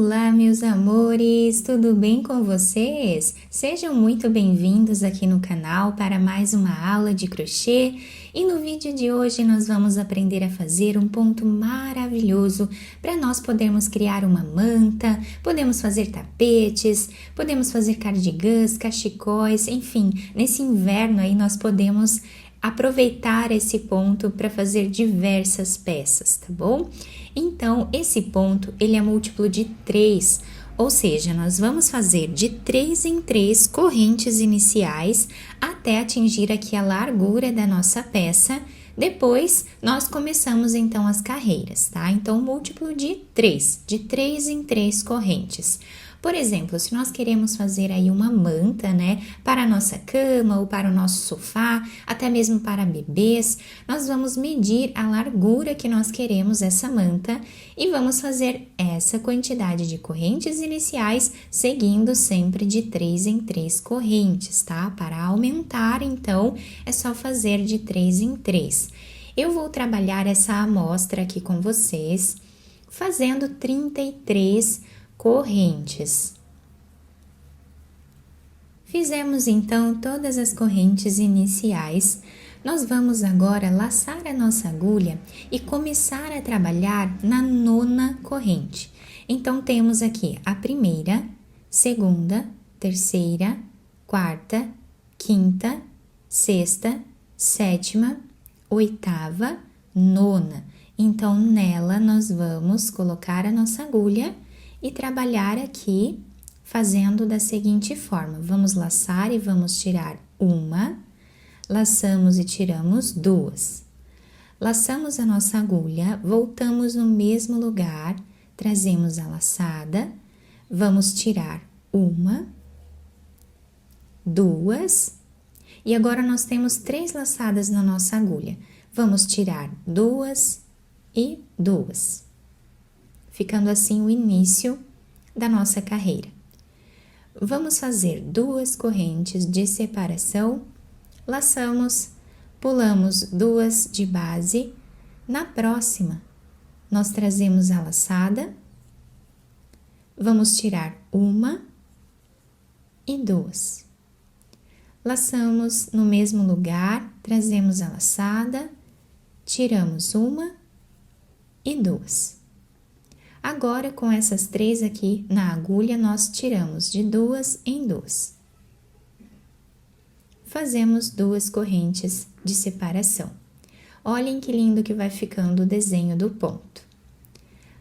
Olá, meus amores, tudo bem com vocês? Sejam muito bem-vindos aqui no canal para mais uma aula de crochê e no vídeo de hoje nós vamos aprender a fazer um ponto maravilhoso para nós podermos criar uma manta, podemos fazer tapetes, podemos fazer cardigãs, cachecóis, enfim, nesse inverno aí nós podemos aproveitar esse ponto para fazer diversas peças, tá bom? Então, esse ponto, ele é múltiplo de 3, ou seja, nós vamos fazer de 3 em 3 correntes iniciais até atingir aqui a largura da nossa peça. Depois, nós começamos então as carreiras, tá? Então, múltiplo de 3 em 3 correntes. Por exemplo, se nós queremos fazer aí uma manta, né, para a nossa cama ou para o nosso sofá, até mesmo para bebês, nós vamos medir a largura que nós queremos essa manta e vamos fazer essa quantidade de correntes iniciais, seguindo sempre de 3 em 3 correntes, tá? Para aumentar, então, é só fazer de 3 em 3. Eu vou trabalhar essa amostra aqui com vocês, fazendo 33 correntes. Fizemos então todas as correntes iniciais. Nós vamos agora laçar a nossa agulha e começar a trabalhar na 9ª corrente. Então, temos aqui a primeira, segunda, terceira, quarta, quinta, sexta, sétima, oitava, 9ª. Então, nela nós vamos colocar a nossa agulha e trabalhar aqui fazendo da seguinte forma: vamos laçar e vamos tirar uma, laçamos e tiramos 2. Laçamos a nossa agulha, voltamos no mesmo lugar, trazemos a laçada, vamos tirar uma, 2, e agora nós temos 3 laçadas na nossa agulha. Vamos tirar 2 e 2. Ficando assim o início da nossa carreira. Vamos fazer 2 correntes de separação, laçamos, pulamos 2 de base. Na próxima, nós trazemos a laçada, vamos tirar uma e 2. Laçamos no mesmo lugar, trazemos a laçada, tiramos uma e 2. Agora, com essas 3 aqui na agulha, nós tiramos de 2 em 2. Fazemos 2 correntes de separação. Olhem que lindo que vai ficando o desenho do ponto.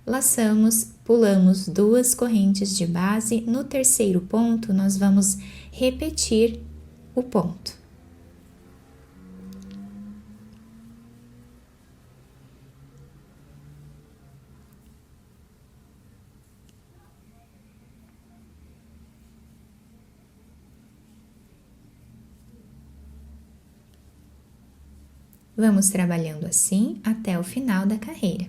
Laçamos, pulamos 2 correntes de base. No terceiro ponto, nós vamos repetir o ponto. Vamos trabalhando assim até o final da carreira.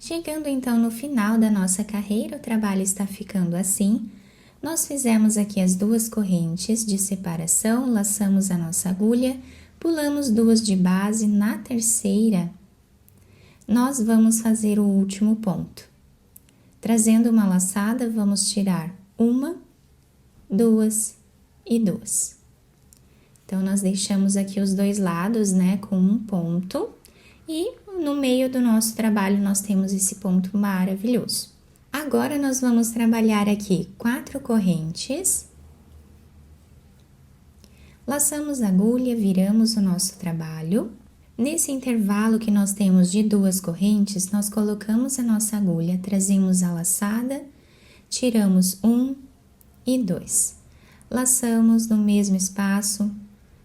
Chegando então no final da nossa carreira, o trabalho está ficando assim. Nós fizemos aqui as 2 correntes de separação, laçamos a nossa agulha, pulamos 2 de base. Na terceira, nós vamos fazer o último ponto. Trazendo uma laçada, vamos tirar uma, 2 e 2. Então, nós deixamos aqui os 2 lados, né, com um ponto. E no meio do nosso trabalho nós temos esse ponto maravilhoso. Agora nós vamos trabalhar aqui 4 correntes. Laçamos a agulha, viramos o nosso trabalho. Nesse intervalo que nós temos de 2 correntes, nós colocamos a nossa agulha, trazemos a laçada, tiramos 1 e 2. Laçamos no mesmo espaço,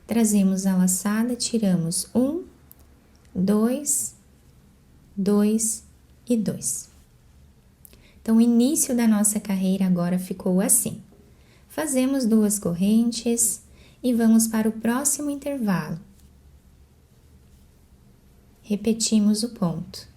trazemos a laçada, tiramos 1, 2, 2 e 2. Então, o início da nossa carreira agora ficou assim. Fazemos 2 correntes e vamos para o próximo intervalo. Repetimos o ponto.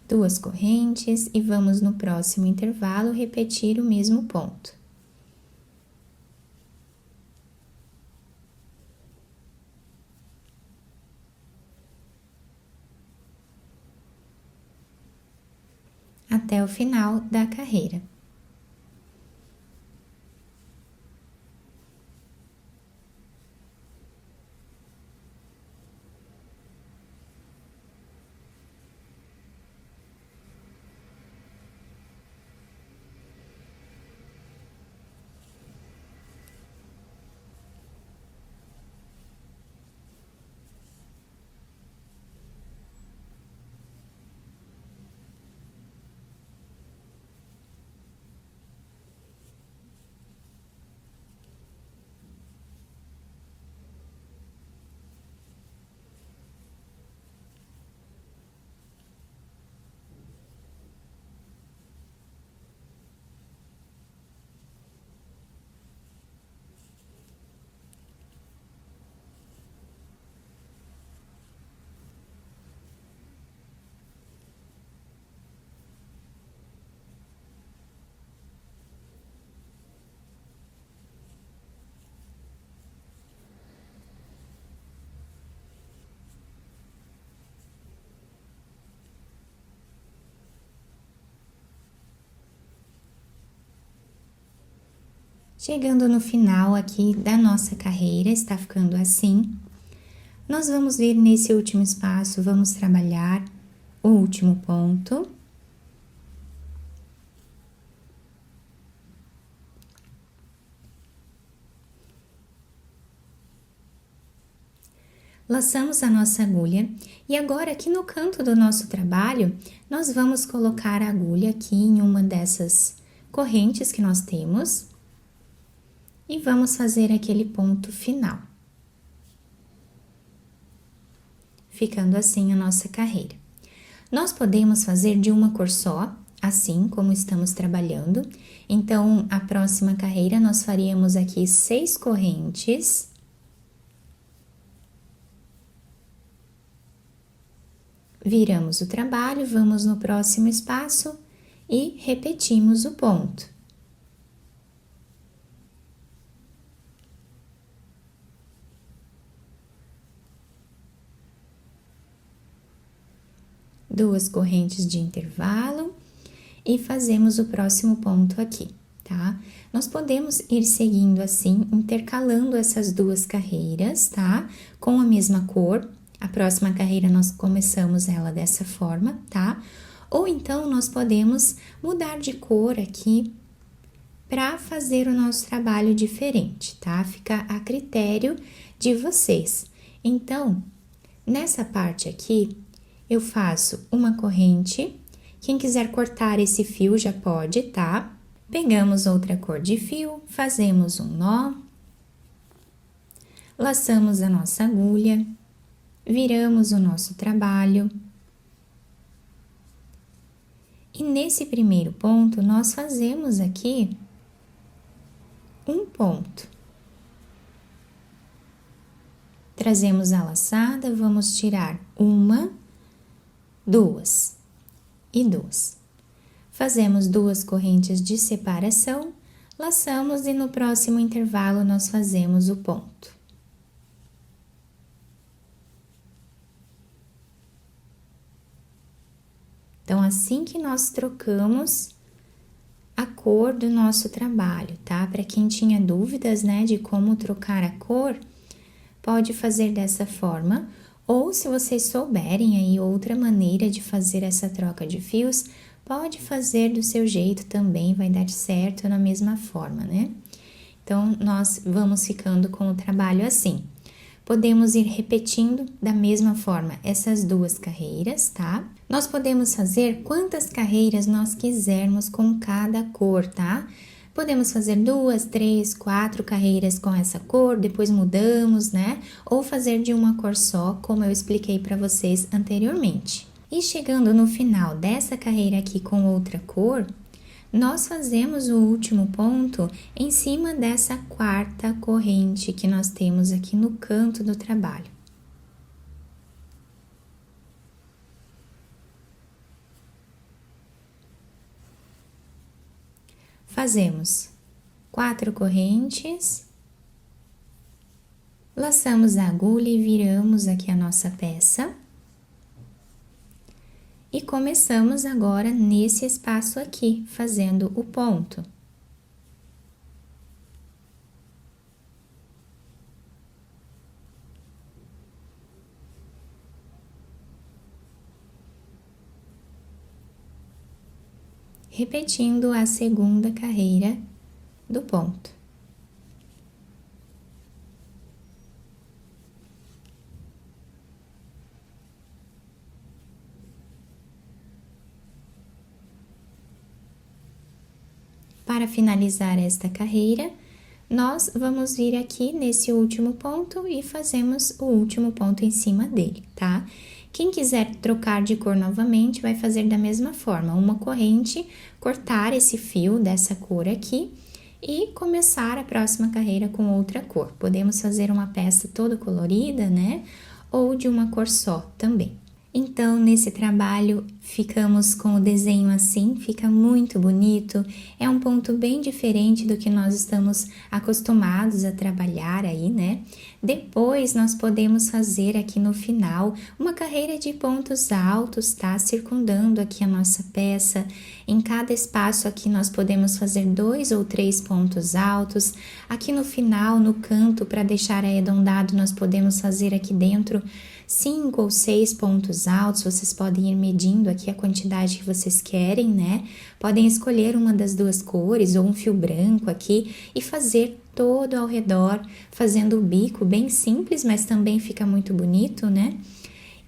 Duas correntes e vamos no próximo intervalo repetir o mesmo ponto. Até o final da carreira. Chegando no final aqui da nossa carreira, está ficando assim. Nós vamos vir nesse último espaço, vamos trabalhar o último ponto. Laçamos a nossa agulha e agora aqui no canto do nosso trabalho, nós vamos colocar a agulha aqui em uma dessas correntes que nós temos. E vamos fazer aquele ponto final. Ficando assim a nossa carreira. Nós podemos fazer de uma cor só, assim como estamos trabalhando. Então, a próxima carreira nós faríamos aqui 6 correntes. Viramos o trabalho, vamos no próximo espaço e repetimos o ponto. Duas correntes de intervalo e fazemos o próximo ponto aqui, tá? Nós podemos ir seguindo assim, intercalando essas duas carreiras, tá? Com a mesma cor. A próxima carreira nós começamos ela dessa forma, tá? Ou então nós podemos mudar de cor aqui para fazer o nosso trabalho diferente, tá? Fica a critério de vocês. Então, nessa parte aqui, eu faço uma corrente, quem quiser cortar esse fio já pode, tá? Pegamos outra cor de fio, fazemos um nó, laçamos a nossa agulha, viramos o nosso trabalho. E nesse primeiro ponto, nós fazemos aqui um ponto. Trazemos a laçada, vamos tirar 1, 2 e 2. Fazemos 2 correntes de separação, laçamos e no próximo intervalo nós fazemos o ponto. Então, assim que nós trocamos a cor do nosso trabalho, tá? Para quem tinha dúvidas, né, de como trocar a cor, pode fazer dessa forma. Ou se vocês souberem aí outra maneira de fazer essa troca de fios, pode fazer do seu jeito também, vai dar certo na mesma forma, né? Então, nós vamos ficando com o trabalho assim. Podemos ir repetindo da mesma forma essas duas carreiras, tá? Nós podemos fazer quantas carreiras nós quisermos com cada cor, tá? Podemos fazer 2, 3, 4 carreiras com essa cor, depois mudamos, né? Ou fazer de uma cor só, como eu expliquei para vocês anteriormente. E chegando no final dessa carreira aqui com outra cor, nós fazemos o último ponto em cima dessa quarta corrente que nós temos aqui no canto do trabalho. Fazemos 4 correntes, laçamos a agulha e viramos aqui a nossa peça. E começamos agora nesse espaço aqui, fazendo o ponto. Repetindo a segunda carreira do ponto. Para finalizar esta carreira, nós vamos vir aqui nesse último ponto e fazemos o último ponto em cima dele, tá? Quem quiser trocar de cor novamente, vai fazer da mesma forma, uma corrente, cortar esse fio dessa cor aqui e começar a próxima carreira com outra cor. Podemos fazer uma peça toda colorida, né? Ou de uma cor só também. Então, nesse trabalho, ficamos com o desenho assim, fica muito bonito, é um ponto bem diferente do que nós estamos acostumados a trabalhar aí, né? Depois, nós podemos fazer aqui no final uma carreira de pontos altos, tá? Circundando aqui a nossa peça. Em cada espaço aqui, nós podemos fazer 2 ou 3 pontos altos. Aqui no final, no canto, para deixar arredondado, nós podemos fazer aqui dentro 5 ou 6 pontos altos. Vocês podem ir medindo aqui a quantidade que vocês querem, né? Podem escolher uma das duas cores ou um fio branco aqui e fazer todo ao redor, fazendo o bico bem simples, mas também fica muito bonito, né?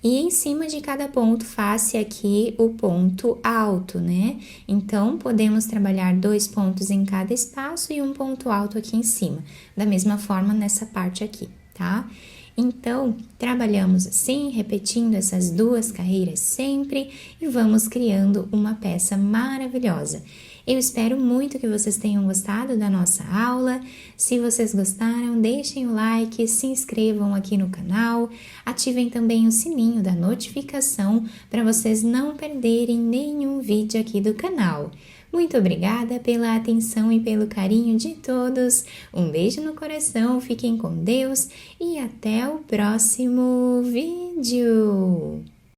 E em cima de cada ponto, faça aqui o ponto alto, né? Então, podemos trabalhar 2 pontos em cada espaço e um ponto alto aqui em cima. Da mesma forma, nessa parte aqui, tá? Então, trabalhamos assim, repetindo essas duas carreiras sempre e vamos criando uma peça maravilhosa. Eu espero muito que vocês tenham gostado da nossa aula. Se vocês gostaram, deixem o like, se inscrevam aqui no canal, ativem também o sininho da notificação para vocês não perderem nenhum vídeo aqui do canal. Muito obrigada pela atenção e pelo carinho de todos. Um beijo no coração, fiquem com Deus e até o próximo vídeo.